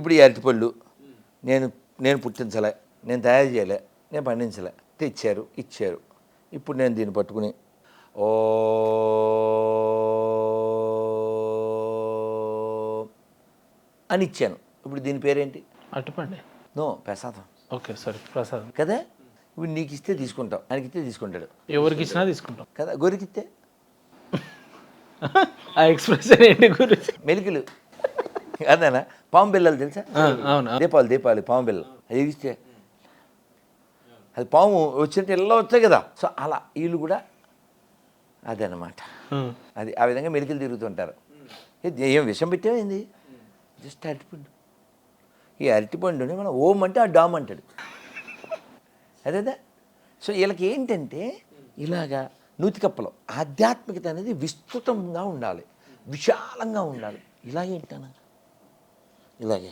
ఇప్పుడు ఈ అరటిపళ్ళు నేను నేను పుట్టించలే, నేను తయారు చేయలే, నేను పండించలే, తెచ్చారు ఇచ్చారు. ఇప్పుడు నేను దీన్ని పట్టుకుని ఓ అని ఇచ్చాను. ఇప్పుడు దీని పేరేంటి? అట్టుపండి. నో, ప్రసాదం. ఓకే, సరే, ప్రసాదం కదా. ఇప్పుడు నీకు ఇస్తే తీసుకుంటావు, ఆయనకి ఇస్తే తీసుకుంటాడు ఎవరికి ఇచ్చినా తీసుకుంటాం కదా. గొరికిస్తే ఆ ఎక్స్ప్రెషన్ ఏంటి గురించి? మెలికలు అదేనా. పాము బిళ్ళలు తెలుసా? అవును. దీపావళి పాము బిళ్ళలు అది ఇస్తే అది పాము వచ్చినట్టు ఎలా వచ్చాయి కదా. సో అలా వీళ్ళు కూడా అదనమాట. అది ఆ విధంగా మెలికలు తిరుగుతుంటారు. ఏం విషం పెట్టేమైంది? జస్ట్ అరటిపండు. ఈ అరటిపండుని మనం ఓం అంటే ఆ డామ్ అంటాడు. అదేదా. సో వీళ్ళకి ఏంటంటే ఇలాగా నూతికప్పలో ఆధ్యాత్మికత అనేది విస్తృతంగా ఉండాలి, విశాలంగా ఉండాలి. ఇలాగేంటనా ఇలాగే